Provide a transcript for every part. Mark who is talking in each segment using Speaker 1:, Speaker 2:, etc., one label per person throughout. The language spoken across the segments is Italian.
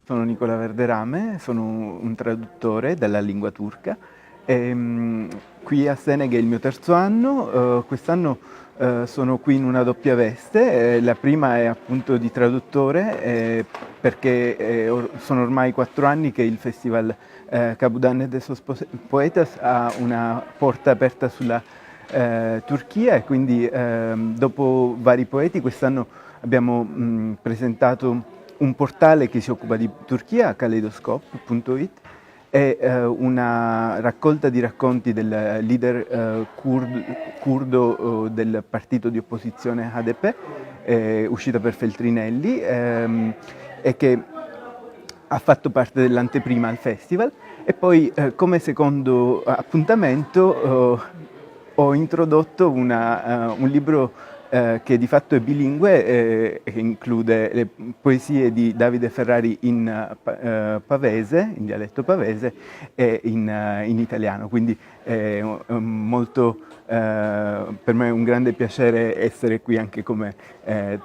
Speaker 1: Sono Nicola Verderame, sono un traduttore dalla lingua turca e qui a Seneghe è il mio terzo anno. Quest'anno sono qui in una doppia veste. La prima è appunto di traduttore, perché sono ormai 4 anni che il festival Kabudan de Esos Poetas ha una porta aperta sulla Turchia, e quindi dopo vari poeti quest'anno abbiamo presentato un portale che si occupa di Turchia, kaleidoscope.it, è una raccolta di racconti del leader curdo del partito di opposizione HDP, uscita per Feltrinelli, e che ha fatto parte dell'anteprima al festival. E poi come secondo appuntamento ho introdotto un libro che di fatto è bilingue, e che include le poesie di Davide Ferrari in pavese, in dialetto pavese, e in italiano. Quindi molto, per me è un grande piacere essere qui anche come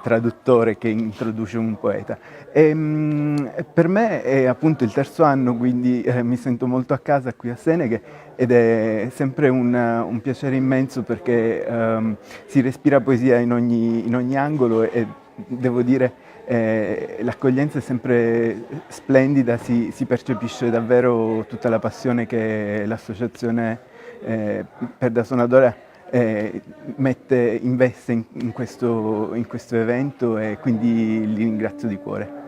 Speaker 1: traduttore che introduce un poeta. Per me è appunto il terzo anno, quindi mi sento molto a casa qui a Seneghe, ed è sempre un piacere immenso, perché si respira poesia in ogni angolo, e devo dire l'accoglienza è sempre splendida, si percepisce davvero tutta la passione che l'associazione Perda Sonadora investe in questo evento, e quindi li ringrazio di cuore.